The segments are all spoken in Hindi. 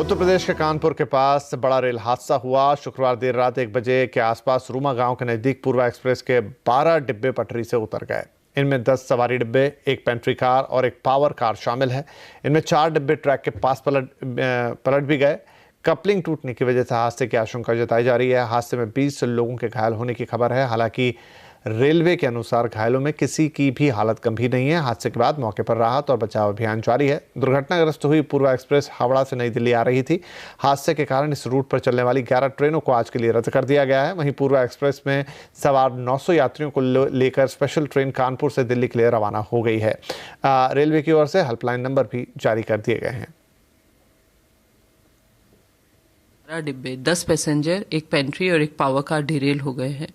उत्तर प्रदेश के कानपुर के पास बड़ा रेल हादसा हुआ। शुक्रवार देर रात 1 बजे के आसपास रूमा गांव के नजदीक पूर्वा एक्सप्रेस के 12 डिब्बे पटरी से उतर गए। इनमें 10 सवारी डिब्बे, एक पेंट्री कार और एक पावर कार शामिल है। इनमें 4 डिब्बे ट्रैक के पास पलट भी गए। कपलिंग टूटने की वजह से हादसे की आशंका जताई जा रही है। हादसे में 20 लोगों के घायल होने की खबर है। हालांकि रेलवे के अनुसार घायलों में किसी की भी हालत गंभीर नहीं है। हादसे के बाद मौके पर राहत और बचाव अभियान जारी है। दुर्घटनाग्रस्त हुई पूर्वा एक्सप्रेस हावड़ा से नई दिल्ली आ रही थी। हादसे के कारण इस रूट पर चलने वाली 11 ट्रेनों को आज के लिए रद्द कर दिया गया है। वहीं पूर्वा एक्सप्रेस में सवार 900 यात्रियों को लेकर स्पेशल ट्रेन कानपुर से दिल्ली के लिए रवाना हो गई है। रेलवे की ओर से हेल्पलाइन नंबर भी जारी कर दिए गए हैं। डिब्बे, 10 पैसेंजर, एक पेंट्री और एक पावर कार डिरेल हो गए हैं।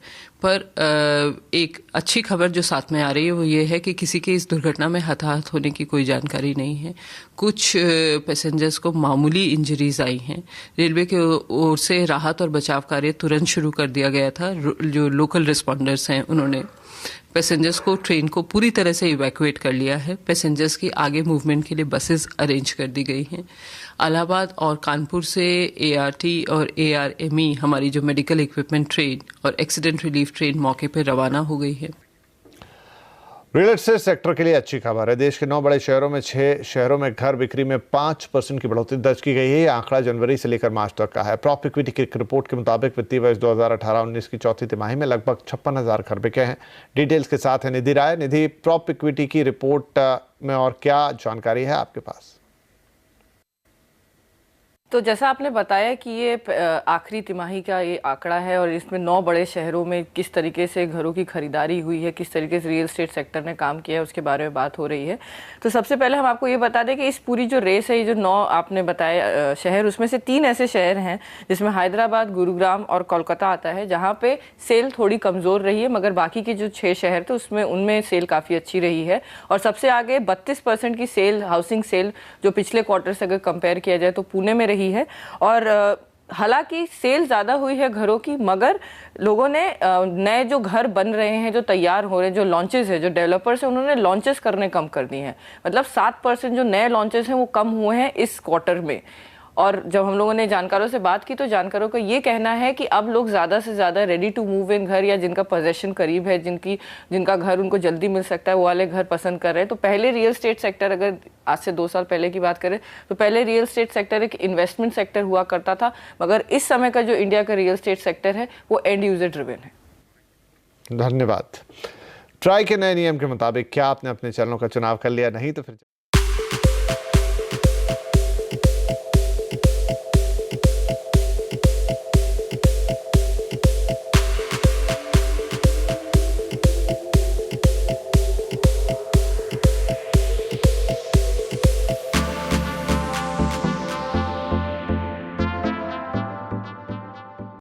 पर एक अच्छी खबर जो साथ में आ रही है वो ये है कि किसी के इस दुर्घटना में हताहत होने की कोई जानकारी नहीं है। कुछ पैसेंजर्स को मामूली इंजरीज आई हैं। रेलवे की ओर से राहत और बचाव कार्य तुरंत शुरू कर दिया गया था। जो लोकल रिस्पॉन्डर्स हैं उन्होंने पैसेंजर्स को ट्रेन को पूरी तरह से इवैक्यूएट कर लिया है। पैसेंजर्स की आगे मूवमेंट के लिए बसेस अरेंज कर दी गई हैं। इलाहाबाद और कानपुर से ART और ARME हमारी जो मेडिकल इक्विपमेंट ट्रेन और एक्सीडेंट रिलीफ ट्रेन मौके पर रवाना हो गई है। रियल एस्टेट सेक्टर के लिए अच्छी खबर है। देश के 9 बड़े शहरों में 6 शहरों में घर बिक्री में 5% की बढ़ोतरी दर्ज की गई है। यह आंकड़ा जनवरी से लेकर मार्च तक का है। प्रॉप इक्विटी की रिपोर्ट के मुताबिक वित्तीय वर्ष 2018-19 की चौथी तिमाही में लगभग 56,000 घर बिके हैं। डिटेल्स के साथ है निधि राय। निधि, प्रॉप इक्विटी की रिपोर्ट में और क्या जानकारी है आपके पास? तो जैसा आपने बताया कि ये आखिरी तिमाही का ये आंकड़ा है और इसमें 9 बड़े शहरों में किस तरीके से घरों की खरीदारी हुई है, किस तरीके से रियल एस्टेट सेक्टर ने काम किया है, उसके बारे में बात हो रही है। तो सबसे पहले हम आपको ये बता दें कि इस पूरी जो रेस है, ये जो 9 आपने बताया शहर, उसमें से 3 ऐसे शहर हैं जिसमें हैदराबाद, गुरुग्राम और कोलकाता आता है, जहाँ पे सेल थोड़ी कमज़ोर रही है। मगर बाकी के जो 6 शहर थे उसमें उनमें सेल काफ़ी अच्छी रही है। और सबसे आगे 32% की सेल, हाउसिंग सेल जो पिछले क्वार्टर से अगर कंपेयर किया जाए तो पुणे में रही है। और हालांकि सेल ज़्यादा हुई है घरों की, मगर लोगों ने नए जो घर बन रहे हैं, जो तैयार हो रहे हैं, जो लॉन्चेस है, जो डेवलपर्स हैं, उन्होंने लॉन्चेस करने कम कर दिए हैं। मतलब 7% जो नए लॉन्चेस हैं वो कम हुए हैं इस क्वार्टर में। और जब हम लोगों ने जानकारों से बात की तो जानकारों का ये कहना है कि अब लोग ज़्यादा से ज़्यादा रेडी टू मूव इन घर, या जिनका पोजेशन करीब है, जिनका घर उनको जल्दी मिल सकता है, वो वाले घर पसंद कर रहे हैं। तो पहले रियल एस्टेट सेक्टर, अगर आज से 2 साल पहले की बात करें तो पहले रियल एस्टेट सेक्टर एक इन्वेस्टमेंट सेक्टर हुआ करता था, मगर इस समय का जो इंडिया का रियल एस्टेट सेक्टर है वो एंड यूजर ड्रिवन है। धन्यवाद। ट्राई के नए नियम के मुताबिक क्या आपने अपने चैनलों का चुनाव कर लिया? नहीं तो फिर